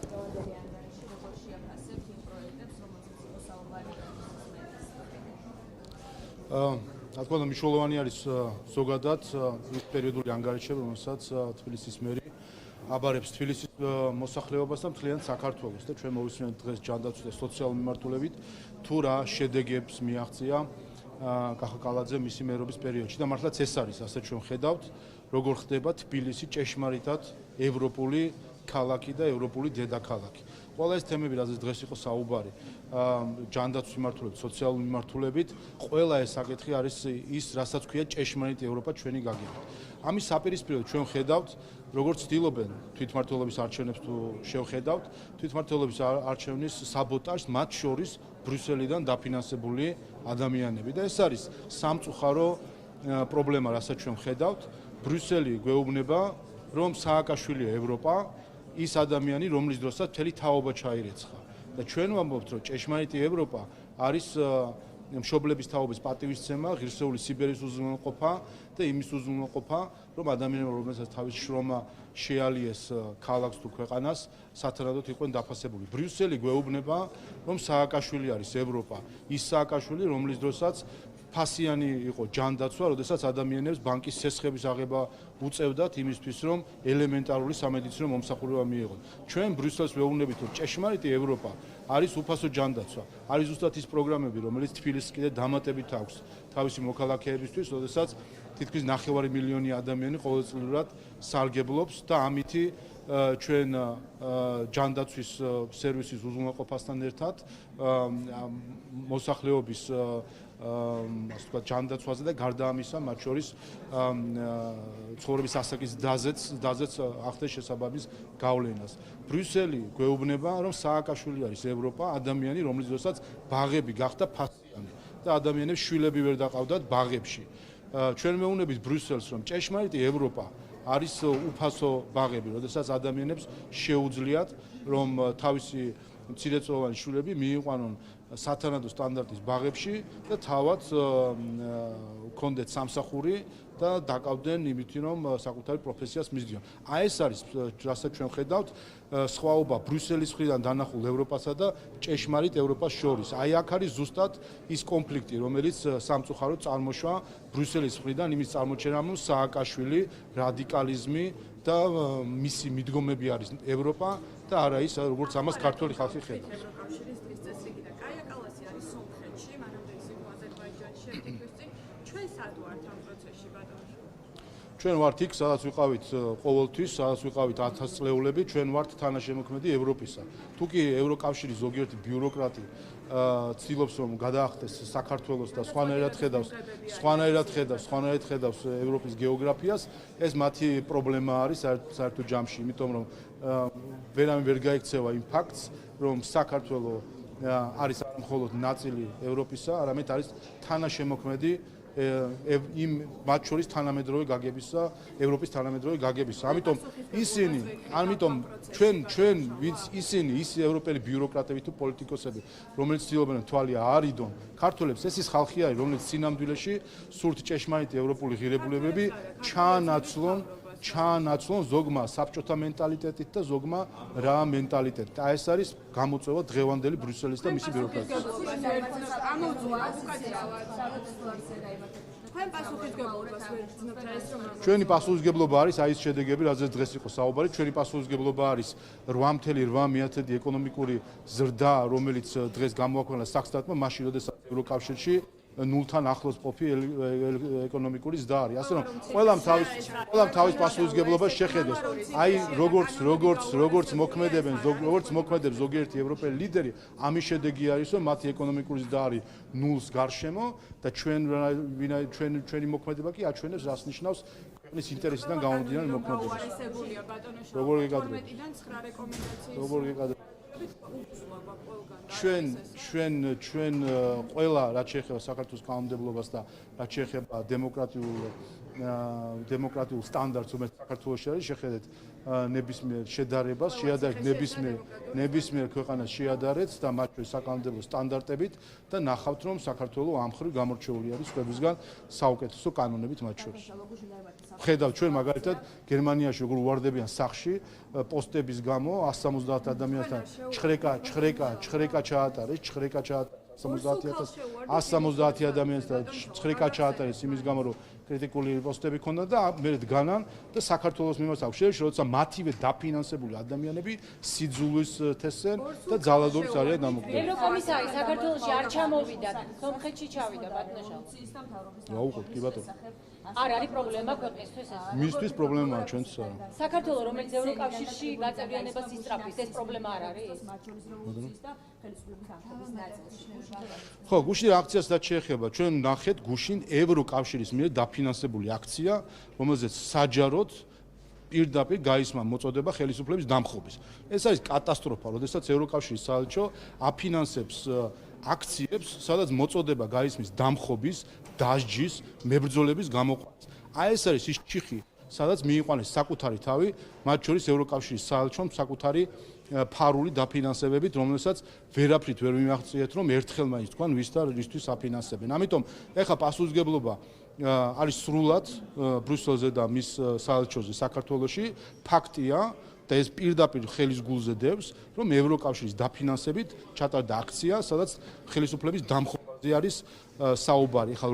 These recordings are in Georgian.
დღევანდელი ანგარიში როგორ შეაფასებთ იმ პროექტებს, რომელზეც იყო საუბარი რა თქმა უნდა, მნიშვნელოვანი არის ზოგადად ის პერიოდული ანგარიშები, რომელსაც თბილისის მერი აბარებს თბილისის მოსახლეობას და მთლიან საქართველოს და ჩვენ მოვისმენთ დღეს ჯანდაცვის და სოციალურ მიმართულებით თუ რა შედეგებს მიაღწია კახა კალაძე მისი მერობის პერიოდში და მართლაც ეს არის, ასე ჩვენ ხედავთ, როგორ ხდება თბილისი ჭეშმარიტად ევროპული ქალაქი და ევროპული დედაქალაქი. Ყველა ეს თემები, რაზეც დღეს იყო საუბარი, ჯანდაცვის მიმართულებით, სოციალურ მიმართულებით, ყველა ეს საკითხი არის ის, რასაც ქვია ჭეშმარიტი ევროპა ჩვენი გაგებით. ამის საპირისპიროდ ჩვენ ხედავთ, როგორც ცდილობენ თვითმმართველობის არჩევნებს თუ შევხედავთ, თვითმმართველობის არჩევნის საბოტაჟს, მათ შორის ბრიუსელიდან დაფინანსებული ადამიანები და ეს არის სამწუხარო პრობლემა, რასაც ჩვენ ხედავთ. ბრიუსელი გვეუბნება, რომ სააკაშვილია ევროპა, ის ადამიანი, რომლის დროსაც მთელი თაობა ჩაირეცხა. და ჩვენ ვამბობთ, რომ ჭეშმარიტი ევროპა არის მშობლების თაობის პატივისცემა, ღირსეული სიბერის უზრუნველყოფა და იმის უზრუნველყოფა, რომ ადამიანები, რომელსაც თავის შრომა შეალიეს ქალაქს თუ ქვეყანას, სათანადოდ იყვნენ დაფასებული. ბრიუსელი გვეუბნება, რომ სააკაშვილი არის ევროპა, ის სააკაშვილი, რომლის დროსაც ფასიანი იყო ჯანდაცვა, როდესაც ადამიანებს ბანკის სესხების აღება უწევდათ იმისთვის, რომ ელემენტარული სამედიცინო მომსახურება მიიღონ. ჩვენ ბრიუსელს ვეუბნებით, რომ ჭეშმარიტი ევროპა არის უფასო ჯანდაცვა, არის ზუსტად ის პროგრამები, რომელიც თბილისს კიდე დამატებით აქვს თავისი მოქალაქეებისთვის, როდესაც თითქმის 9 მილიონი ადამიანი ყოველწლიურად სარგებლობს და ამითი ჩვენ ჯანდაცვის სერვისის უზრუნველყოფასთან ერთად მოსახლეობის ასე ვთქვათ, ჯანდაცვაზე და გარდა ამისა, მათ შორის ცხოვრების ასაკის დაზეც ახდენს შესაბამის გავლენას. ბრიუსელი გვეუბნება, რომ სააკაშვილი არის ევროპა, ადამიანი, რომლის დროსაც ბაღები გახდა ფასიანი და ადამიანებს შვილები ვერ დაყავდათ ბაღებში. ჩვენ მეუბნებით ბრიუსელს, რომ ჭეშმარიტი ევროპა არის უფასო ბაღები, როდესაც ადამიანებს შეუძლიათ, რომ თავისი მცირეწლოვანი შვილები მიიყვანონ სათანადო სტანდარტის ბაღებში და თავად კონდეთ სამსახური და დაკავდნენ იმითი, რომ საკუთარი პროფესიას მისდიან. აი ეს არის, რასაც ჩვენ ხედავთ, სხვაობა ბრიუსელის მხრიდან დანახულ ევროპასა და ჭეშმარიტ ევროპას შორის. აი აქ არის ზუსტად ის კონფლიქტი, რომელიც სამწუხაროდ წარმოშვა ბრიუსელის მხრიდან იმის წარმოჩენამ, რომ სააკაშვილი, რადიკალიზმი და მისი მიდგომები არის ევროპა და არა ის, როგორც ამას ქართველი ხალხი ხედავს. ჩვენ ვართ იქ, სადაც ვიყავით ყოველთვის, სადაც ვიყავით 1000 წლეულები, ჩვენ ვართ თანაშემოქმედი ევროპისა. თუ კი ევროკავშირის ზოგიერთი ბიუროკრატი ცდილობს რომ გადაახტეს საქართველოს და სხვანაირად ხედავს ევროპის გეოგრაფიას, ეს მათი პრობლემა არის საერთო ჯამში, იმიტომ რომ ვერავინ ვერ გაიქცევა იმ ფაქტს, რომ საქართველოს არის მხოლოდ ნაწილი ევროპისა, არამედ არის თანაშემოქმედი იმ მათ შორის თანამედროვე გაგებისა, ევროპის თანამედროვე გაგებისა. ამიტომ ჩვენ ვინც ისინი, ის ევროპელი ბიუროკრატები თუ პოლიტიკოსები, რომელიც ცდილობენ თვალი აარიდონ ქართველებს, ეს ის ხალხი არის, რომელიც სინამდვილეში სურთ ჭეშმარიტი ევროპული ღირებულებები ჩაანაცვლონ ზოგმა საბჭოთა მენტალიტეტით და ზოგმა რა მენტალიტეტით. აი ეს არის გამოწვევა დღევანდელი ბრიუსელის და მისი ბიუროკრატიის. ჩვენი პასუხისგებლობა არის აი ეს შედეგები, რაზეც დღეს იყო საუბარი. ჩვენი პასუხისგებლობა არის 8.8% ეკონომიკური ზრდა, რომელიც დღეს გამოაქვეყნა სახსრატმა, მაშინ როდესაც ევროკავშირში ნულთან ახლოს ყოფი ეკონომიკური ზრდა არის. ასე რომ ყველამ თავის პასუხისგებლობას შეხედოს. აი როგორც მოქმედებს ზოგიერთი ევროპელი ლიდერი, ამის შედეგი არის, რომ მათი ეკონომიკური ზრდა არის ნულს გარშემო და ჩვენი მოქმედება კი აჩვენებს, რას ნიშნავს ქვეყნის ინტერესიდან გამომდინარე მოქმედება. როგორ გეკადრებთ? როგორ გეკადრებთ? ჩვენ ყველა რაც შეეხება საქართველოს კანონმდებლობას და რაც შეეხება დემოკრატიულ დემოკრატიულ სტანდარტს, რომელიც საქართველოში არის, შეხედეთ ნებისმიერ შედარებას, შეადარეთ ნებისმიერ ქვეყანას შეადარეთ და მათ შორის საკანონმდებლო სტანდარტებით და ნახავთ, რომ საქართველო ამ მხრივ გამორჩეული არის სხვებისგან საუკეთესო კანონებით მათ შორის. ხედავთ ჩვენ მაგალითად გერმანიაში როგორ უვარდებიან სახში პოსტების გამო 170 ადამიანთან ჩხრეკა ჩაატარეს 170 ადამიანთან ჩხრეკა ჩაატარეს იმის გამო რომ კრიტიკული პოსტები ქონდა და მე დგანან და საქართველოს მიმართ აქვს შეშ როცა მათივე დაფინანსებული ადამიანები სიძულვის თესენ და ძალადობის არიან დამოკიდებული. ევროკომისარი საქართველოში არ ჩამოვიდა, სომხეთში ჩავიდა ბატონო. ვაუყოთ კი ბატონო. არ არის პრობლემა ქვეყნისთვის ეს. მისთვის პრობლემაა ჩვენც. საქართველოს რომელიც ევროკავშირში გაწევრიანებას ისწრაფვის, ეს პრობლემა არ არის? ხო, გუშინ აქციას რაც შეეხება, ჩვენ ნახეთ გუშინ ევროკავშირის მიერ დაფინანსებული აქცია, რომელზეც საჯაროდ პირდაპირ გაისმა მოწოდება ხელისუფლების დამხობის. ეს არის კატასტროფა, როდესაც ევროკავშირის საელჩო აფინანსებს აქციებს, სადაც მოწოდება გაისმის დამხობის, დასჯის, მებრძოლების გამოყვანას. აი ეს არის ის ჩიხი, სადაც მიიყვანეს საკუთარი თავი, მათ შორის ევროკავშირის საელჩომ საკუთარი ფარული დაფინანსებებით, რომელსაც ვერაფრით ვერ მიმაღწიეთ, რომ ერთხელ მაინც თქვან ვის და რისთვის აფინანსებენ. ამიტომ ეხა პასუხისგებლობა არის სრულად ბრიუსელზე და მის საელჩოზე საქართველოში. ფაქტია და ეს პირდაპირ ხელის გულზე დევს, რომ ევროკავშირის დაფინანსებით ჩატარდა აქცია, სადაც ხელისუფლების დამხობაზე არის საუბარი. ხა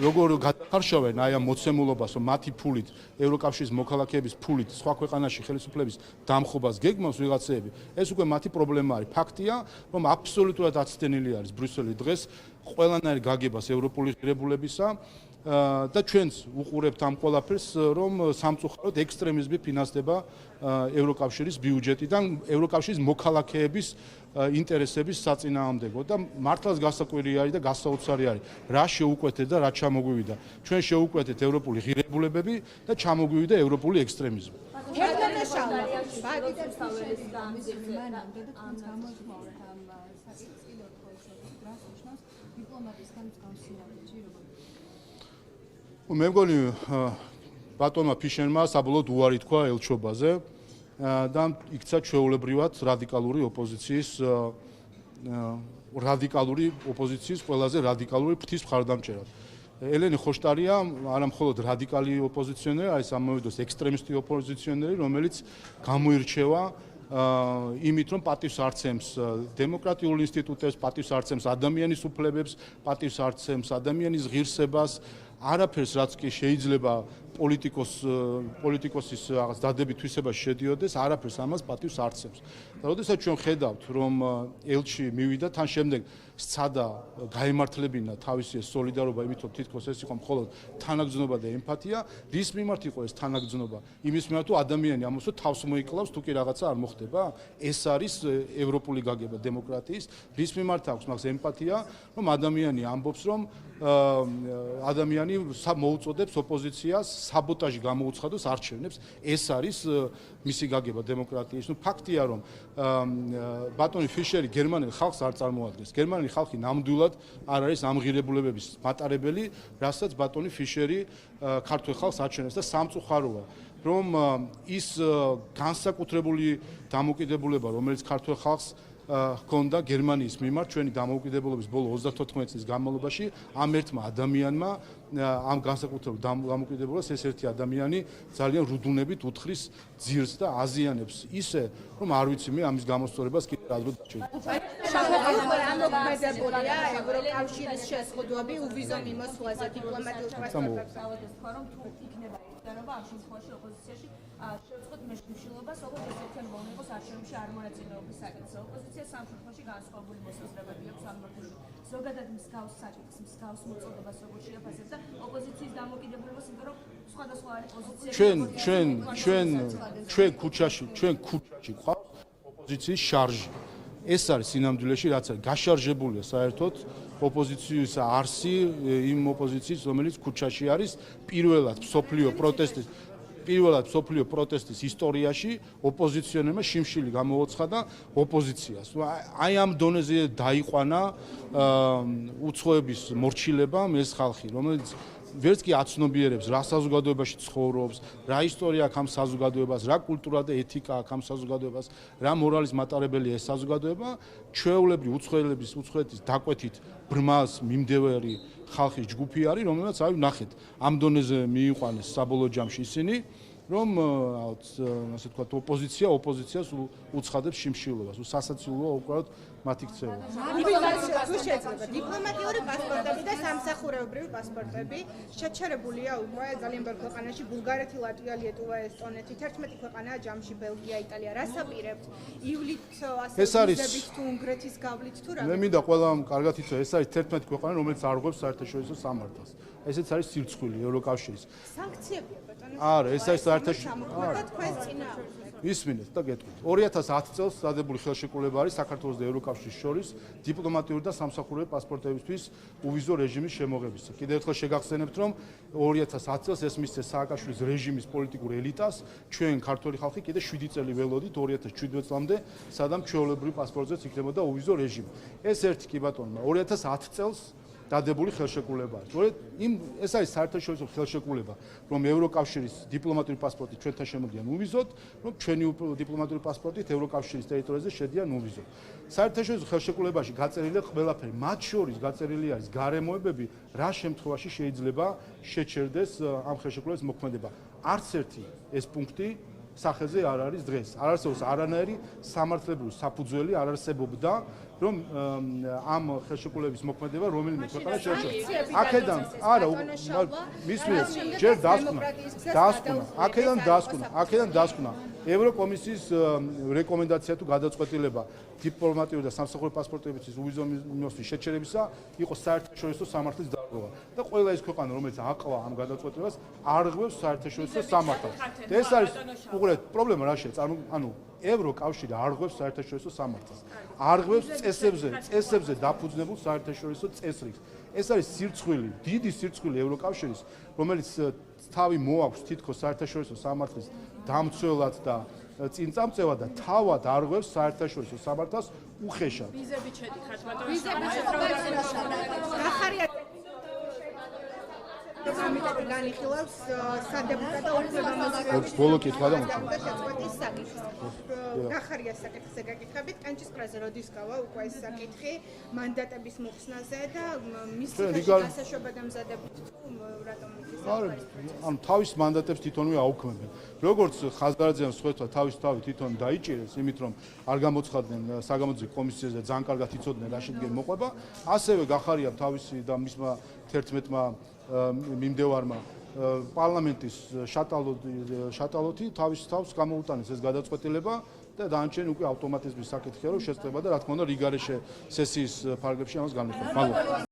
როგორ გადახარშავენ აი ამ მოცემულობას, რომ მათი ფულით, ევროკავშირის მოქალაქეების ფულით სხვა ქვეყანაში ხელისუფლების დამხობას გეგმავს ვიღაცეები, ეს უკვე მათი პრობლემა არის. ფაქტია, რომ აბსოლუტურად აცდენილი არის ბრიუსელი დღეს ყველანაირ გაგებას ევროპული ღირებულებისა და ჩვენც უყურებთ ამ ყველაფერს, რომ სამწუხაროდ ექსტრემიზმი ფინანსდება ევროკავშირის ბიუჯეტიდან, ევროკავშირის მოქალაქეების ინტერესების საწინააღმდეგო და მართლაც გასაკვირი არის და გასაოცარი არის, რა შეუკვეთეთ და რა ჩამოგვივიდა. ჩვენ შეუკვეთეთ ევროპული ღირებულებები და ჩამოგვივიდა ევროპული ექსტრემიზმი. მე მგონი ბატონმა ფიშერმა საბოლოოდ უარი თქვა ელჩობაზე და იქცა ჩვეულებრივად რადიკალური ოპოზიციის ყველაზე რადიკალური ფრთის მხარდამჭერად. ელენი ხოშტარია არა მხოლოდ რადიკალი ოპოზიციონერი, არის ამავე დროს ექსტრემისტი ოპოზიციონერი, რომელიც გამოირჩევა იმით, რომ პატივს არცემს დემოკრატიულ ინსტიტუტებს, პატივს არცემს ადამიანის უფლებებს, პატივს არცემს ადამიანის ღირსებას, არაფერს რაც კი შეიძლება პოლიტიკოსის რაღაც დადებით თვისებაში შედიოდეს, არაფერს ამას პატივს არცემს. და როდესაც ჩვენ ხედავთ, რომ ელჩი მივიდა, თან შემდეგ სცადა გაემართლებინა თავისი სოლიდარობა, იმით რომ თითქოს ეს იყო მხოლოდ თანაგრძნობა და ემპათია, რის მიმართ იყო ეს თანაგრძნობა? იმის მიმართ, თუ ადამიანი ამოსო თავს მოიკლავს, თუ კი რაღაცა არ მოხდება? ეს არის ევროპული გაგება დემოკრატიის. რის მიმართ აქვს მაგას ემპათია, რომ ადამიანი ამბობს, რომ ადამიანი მოუწოდებს ოპოზიციას საბოტაჟი გამოუცხადოს არჩევნებს. ეს არის მისი გაგება დემოკრატიის. ნუ ფაქტია, რომ ბატონი ფიშერი გერმანელ ხალხს არ წარმოადგენს. გერმანელი ხალხი ნამდვილად არ არის ამ ღირებულებების მატარებელი, რასაც ბატონი ფიშერი ქართველ ხალხს აჩვენებს და სამწუხაროა, რომ ის განსაკუთრებული დამოკიდებულება, რომელიც ქართველ ხალხს ჰქონდა გერმანიის მიმართ ჩვენი დამოუკიდებლობის ბოლო 34 წლის განმავლობაში, ამ ერთმა ადამიანმა ამ განსაკუთრებულ დამოუკიდებლობას ეს ერთი ადამიანი ძალიან რუდუნებით უთხრის ძირს და აზიანებს ისე, რომ არ ვიცი მე ამის გამოსწორებას კიდევ ადრე დაჩვენე. ამოქმედებულია ევროკავშირის შეზღუდვები უვიზო მიმოსვლაზე დიპლომატიურ პასპორტებზე. რომ თუ იქნება ერთიანობა ამ შემთხვევაში ოპოზიციაში შევწყვეტ მეშიშილობას, როგორც ერთიანი მოვლენა იყოს არჩევნებში არ მონაწილეობის საკითხზე. ოპოზიცია სამ შემთხვევაში განსხვავებული მოსაზრებები აქვს ამ მართლში. ზოგადად მსგავს საკითხს, მსგავს მოწოდებას როგორც შეაფასებს და ოპოზიციის დამოკიდებულებას, იმიტომ რომ სხვადასხვა არის პოზიცია. ჩვენ ქუჩაში ყავს ოპოზიციის შარჟი. ეს არის სინამდვილეში რაც არის გაშარჟებულია საერთოდ ოპოზიციის არსი იმ ოპოზიციის, რომელიც ქუჩაში არის პირველად მსოფლიო პროტესტის ისტორიაში ოპოზიციონერმა შიმშილი გამოუცხადა ოპოზიციას. აი ამ დონეზე დაიყვანა უცხოების მორჩილებამ ეს ხალხი, რომელიც ვერც კი აცნობიერებს რა საზოგადოებაში ცხოვრობს, რა ისტორია აქვს ამ საზოგადოებას, რა კულტურა და ეთიკა აქვს ამ საზოგადოებას, რა მორალის მატარებელია ეს საზოგადოება, ჩვეულებრივ უცხოეთის დაკვეთით ბრმას მიმდევარი ხალხის ჯგუფი არის, რომელსაც ნახეთ, ამ დონეზე მიიყვანეს საბოლოო ჯამში ისინი, რომ ასე ვთქვათ, ოპოზიციას უცხადებს შიმშილობას, სასაცილოა უკრავდ მათი ქცევა. დიპლომატიური პასპორტები და სამსახურეობრივი პასპორტები შეჩერებულია უკვე ძალიან ბევრ ქვეყანაში, ბულგარეთი, ლატვია, ლიეტუვა, ესტონეთი, 11 ქვეყანაა ჯამში, ბელგია, იტალია. რას აპირებთ? ივლით ასე ვიზებით თუ უნგრეთის გავლით თუ რა? მე მინდა ყველამ კარგად იცოდე, ეს არის 11 ქვეყანა, რომელიც არღვევს საერთაშორისო სამართალს. ესეც არის სირცხვილი ევროკავშირის. სანქციებია ბატონო. არა, ეს არის საერთაშორისო. არა, თქვენს წინააღმდეგ. ისმინეთ და გეტყვით. 2010 წელს დადებული ხელშეკრულება არის საქართველოს და ევროკავშირის შორის დიპლომატიური და სამსახურეობრივი პასპორტებისთვის უვიზო რეჟიმის შემოღებისა. კიდევ ერთხელ შეგახსენებთ, რომ 2010 წელს ეს მისცეს სააკაშვილის რეჟიმის პოლიტიკურ ელიტას, ჩვენ ქართველი ხალხი კიდე 7 წელი ველოდით 2017 წლამდე, სადამ ჩვეულებრივი პასპორტზეც იქნებოდა უვიზო რეჟიმი. ეს ერთი კი ბატონო, 2010 წელს დადებული ხელშეკრულებაა. ეს არის საერთაშორისო ხელშეკრულება, რომ ევროკავშირის დიპლომატიური პასპორტი ჩვენთან შემოდიან უვიზოდ, რომ ჩვენი დიპლომატიური პასპორტით ევროკავშირის ტერიტორიაზე შედიან უვიზოდ. საერთაშორისო ხელშეკრულებაში გაწერილია ყველაფერი, მათ შორის გაწერილი არის გარემოებები, რა შემთხვევაში შეიძლება შეჩერდეს ამ ხელშეკრულების მოქმედება. არც ერთი ეს პუნქტი სახეზე არ არის დღეს. არ არსებობს არანაირი სამართლებრივი საფუძველი არ არსებობდა, რომ ამ ხელშეკრულების მოქმედება რომელიმე ქვეყანა შეჩერდეს. აქედან არა, მისმენთ, ჯერ აქედან დასკვნა. ევროკომისიის რეკომენდაცია თუ გადაწყვეტილება დიპლომატიური და სამსახურეობრივი პასპორტების უვიზო მიმოსვლის შეჩერებისა იყო საერთაშორისო სამართლის დარღვევა და ყველა ეს ქვეყანა, რომელიც აყვა ამ გადაწყვეტილებას, არღვევს საერთაშორისო სამართალს. ეს არის უყურეთ, პრობლემა რა შეა, ანუ ევროკავშირი არღვევს საერთაშორისო სამართალს. არღვევს წესებზე დაფუძნებულ საერთაშორისო წესრიგს. ეს არის სირცხვილი, დიდი სირცხვილი ევროკავშირის, რომელიც თავი მოაქვს თითქოს საერთაშორისო სამართლის დამცველად და წინწამწევად და თავად არღვევს საერთაშორისო სამართალს უხეშად. ვიზები შედიხართ ბატონო. სამიტეტი განიხილავს სადეპუტატო უფლებამოსილების ბოლო კითხვა და შეწყვეტის საკითხს. გახარია საკითხზე გაკითხებით, კანჭისყრაზე როდის გავა უკვე ეს საკითხი მანდატების მოხსნაზე და მის გასაშვებად ამზადებით თუ რატომ ანუ თავის მანდატებს თვითონვე აუქმებენ. როგორც ხაზგარაძეამ სწორედ თავის თავი თვითონ დაიჭირეს, იმით რომ არ გამოცხადდნენ საგამოძიებო კომისიაზე ძალიან კარგად იცოდნენ რა შედგენ მოყვება, ასევე გახარია თავისი და მისმა 11-მა მიმდევარმა პარლამენტის შატალოთი თავის თავს გამოუტანეს ეს გადაწყვეტილება და დანარჩენი უკვე ავტომატიზმის საკითხია რომ შეწყდება და რა თქმა უნდა რიგარეშე სესიის ფარგლებში ამას განვიხილავთ.